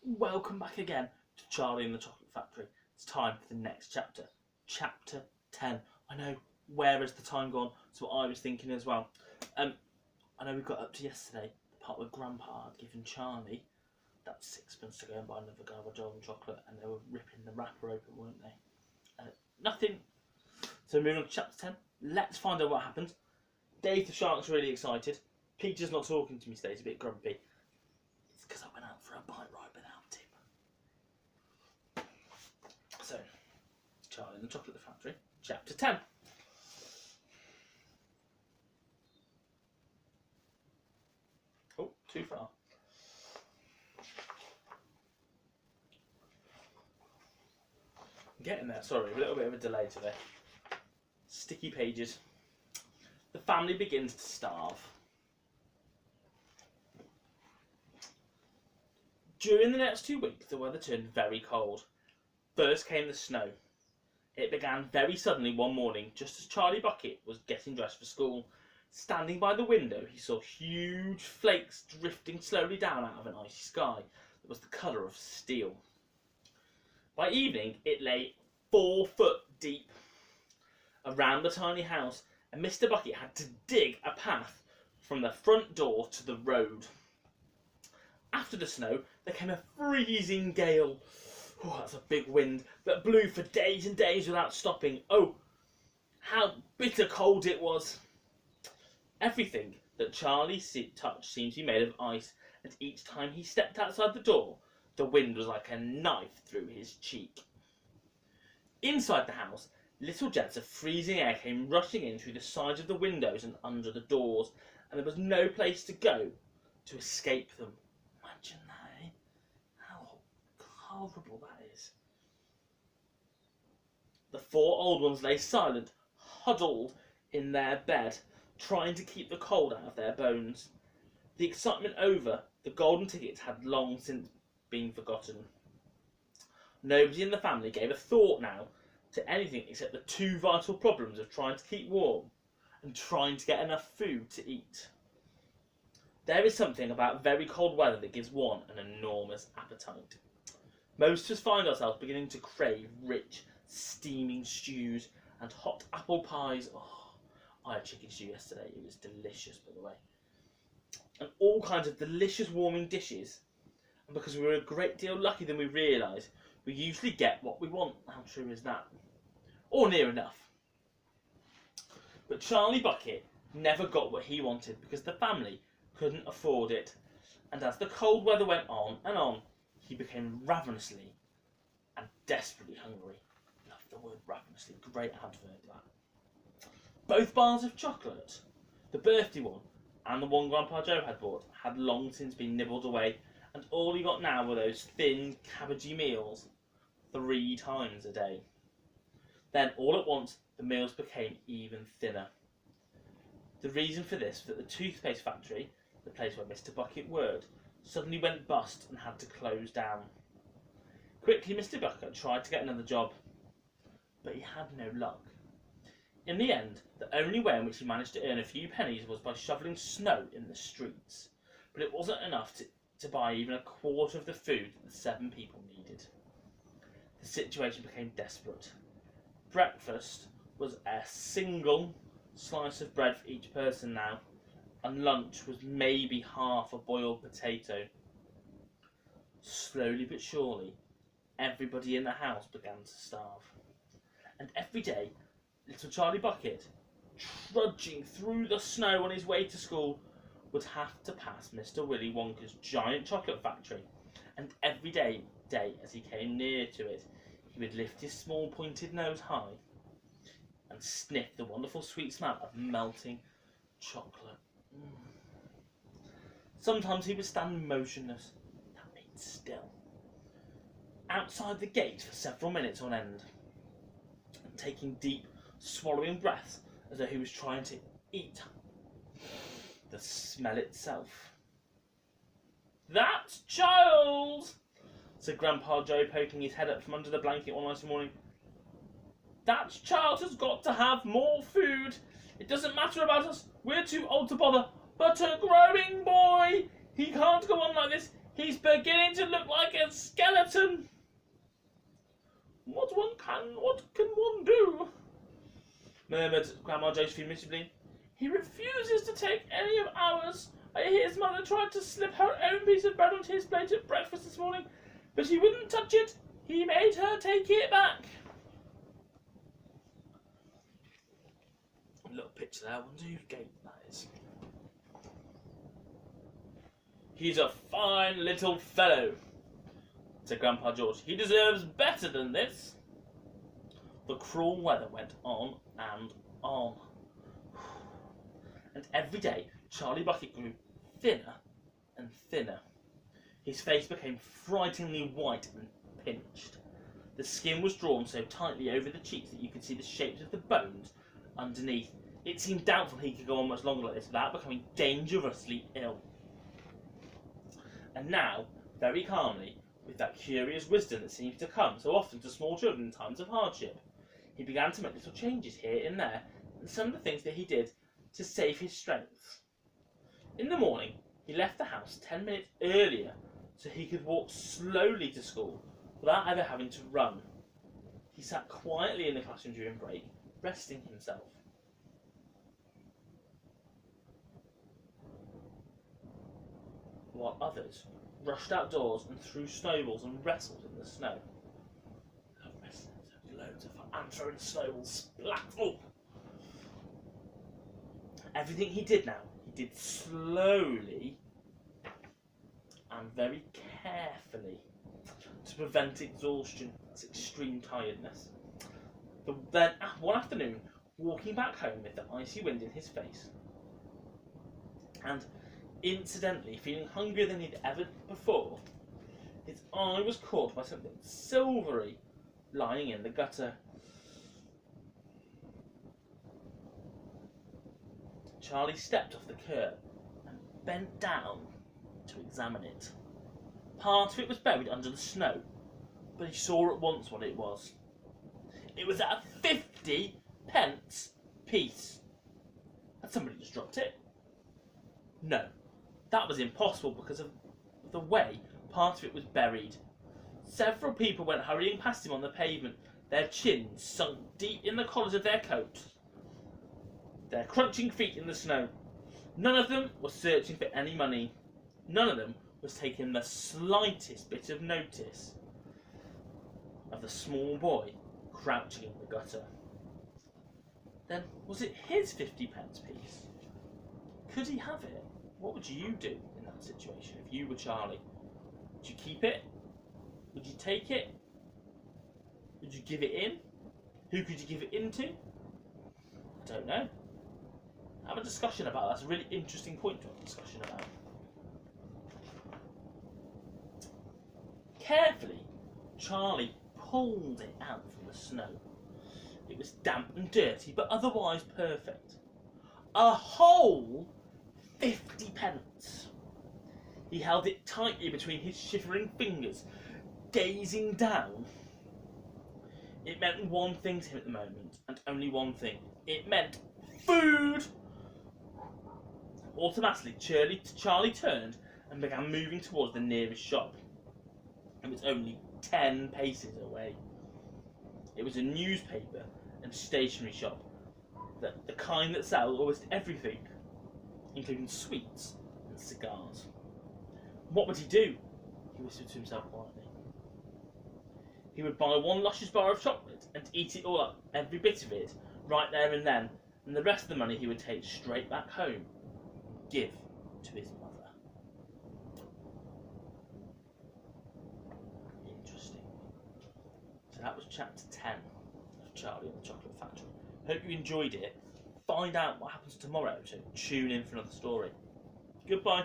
Welcome back again to Charlie and the Chocolate Factory. It's time for the next chapter. Chapter 10. I know, where has the time gone? That's what I was thinking as well. I know we got up to yesterday, the part where Grandpa had given Charlie that sixpence to go and buy another Garbajola and chocolate, and they were ripping the wrapper open, weren't they? Nothing. So moving on to chapter 10. Let's find out what happened. Dave the Shark's really excited. Peter's not talking to me today, he's a bit grumpy. It's because I went out for a bike ride without him. So, Charlie and the Chocolate Factory, chapter 10. Oh, too far. I'm getting there, sorry, a little bit of a delay today. Sticky pages. The family begins to starve. During the next 2 weeks, the weather turned very cold. First came the snow. It began very suddenly one morning, just as Charlie Bucket was getting dressed for school. Standing by the window, he saw huge flakes drifting slowly down out of an icy sky that was the colour of steel. By evening, it lay 4 foot deep around the tiny house, and Mr. Bucket had to dig a path from the front door to the road. After the snow, there came a freezing gale. Oh, that's a big wind that blew for days and days without stopping. Oh, how bitter cold it was. Everything that Charlie touched seemed to be made of ice, and each time he stepped outside the door, the wind was like a knife through his cheek. Inside the house, little jets of freezing air came rushing in through the sides of the windows and under the doors, and there was no place to go to escape them. Imagine that, eh? How horrible that is. The 4 old ones lay silent, huddled in their bed, trying to keep the cold out of their bones. The excitement over, the golden tickets had long since been forgotten. Nobody in the family gave a thought now to anything except the 2 vital problems of trying to keep warm and trying to get enough food to eat. There is something about very cold weather that gives one an enormous appetite. Most of us find ourselves beginning to crave rich, steaming stews and hot apple pies. Oh, I had chicken stew yesterday. It was delicious, by the way. And all kinds of delicious warming dishes. And because we're a great deal luckier than we realise, we usually get what we want. How true is that? Or near enough. But Charlie Bucket never got what he wanted because the family couldn't afford it. And as the cold weather went on and on, he became ravenously and desperately hungry. Love the word ravenously. Great advert, that. Both bars of chocolate, the birthday one and the one Grandpa Joe had bought, had long since been nibbled away, and all he got now were those thin, cabbagey meals 3 times a day. Then, all at once, the meals became even thinner. The reason for this was that the toothpaste factory, the place where Mr. Bucket worked, suddenly went bust and had to close down. Quickly, Mr. Bucket tried to get another job, but he had no luck. In the end, the only way in which he managed to earn a few pennies was by shoveling snow in the streets, but it wasn't enough to buy even a quarter of the food that the 7 people needed. The situation became desperate. Breakfast was a single slice of bread for each person now, and lunch was maybe half a boiled potato. Slowly but surely, everybody in the house began to starve. And every day, little Charlie Bucket, trudging through the snow on his way to school, would have to pass Mr. Willy Wonka's giant chocolate factory, and every day as he came near to it, he would lift his small pointed nose high and sniff the wonderful sweet smell of melting chocolate. Sometimes he would stand motionless, that means still, outside the gate for several minutes on end, and taking deep, swallowing breaths as though he was trying to eat the smell itself. "That's Giles!" said Grandpa Joe, poking his head up from under the blanket one nice morning. "That child has got to have more food. It doesn't matter about us. We're too old to bother. But a growing boy! He can't go on like this. He's beginning to look like a skeleton. What can one do? Murmured Grandma Josephine miserably. He refuses to take any of ours. I hear his mother tried to slip her own piece of bread onto his plate at breakfast this morning, but he wouldn't touch it. He made her take it back. A little picture there. I wonder whose gate that is. He's a fine little fellow, said Grandpa George. He deserves better than this. The cruel weather went on and on. And every day, Charlie Bucket grew thinner and thinner. His face became frighteningly white and pinched. The skin was drawn so tightly over the cheeks that you could see the shapes of the bones underneath. It seemed doubtful he could go on much longer like this without becoming dangerously ill. And now, very calmly, with that curious wisdom that seems to come so often to small children in times of hardship, he began to make little changes here and there, and some of the things that he did to save his strength. In the morning, he left the house 10 minutes earlier so he could walk slowly to school without ever having to run. He sat quietly in the classroom during break, resting himself. While others rushed outdoors and threw snowballs and wrestled in the snow. Loads of fun. And throwing snowballs. Splat! Oh. Everything he did now, he did slowly and very carefully to prevent exhaustion, that's extreme tiredness. Then, one afternoon, walking back home with the icy wind in his face, and incidentally feeling hungrier than he'd ever before, his eye was caught by something silvery lying in the gutter. Charlie stepped off the curb and bent down to examine it. Part of it was buried under the snow, but he saw at once what it was. It was a 50p piece. Had somebody just dropped it? No, that was impossible because of the way part of it was buried. Several people went hurrying past him on the pavement, their chins sunk deep in the collars of their coats, their crunching feet in the snow. None of them was searching for any money. None of them was taking the slightest bit of notice of the small boy crouching in the gutter. Then, was it his 50p piece? Could he have it? What would you do in that situation if you were Charlie? Would you keep it? Would you take it? Would you give it in? Who could you give it into? I don't know. Have a discussion about that. That's a really interesting point to have a discussion about. Carefully, Charlie pulled it out from the snow. It was damp and dirty, but otherwise perfect. A whole 50p. He held it tightly between his shivering fingers, gazing down. It meant one thing to him at the moment, and only one thing. It meant food! Automatically, Charlie turned and began moving towards the nearest shop. It was only 10 paces away. It was a newspaper and stationery shop, the kind that sells almost everything, including sweets and cigars. What would he do? He whispered to himself quietly. He would buy one luscious bar of chocolate and eat it all up, every bit of it, right there and then, and the rest of the money he would take straight back home and give to his mother. Interesting. So that was chapter 10 of Charlie and the Chocolate Factory. Hope you enjoyed it. Find out what happens tomorrow, so tune in for another story. Goodbye.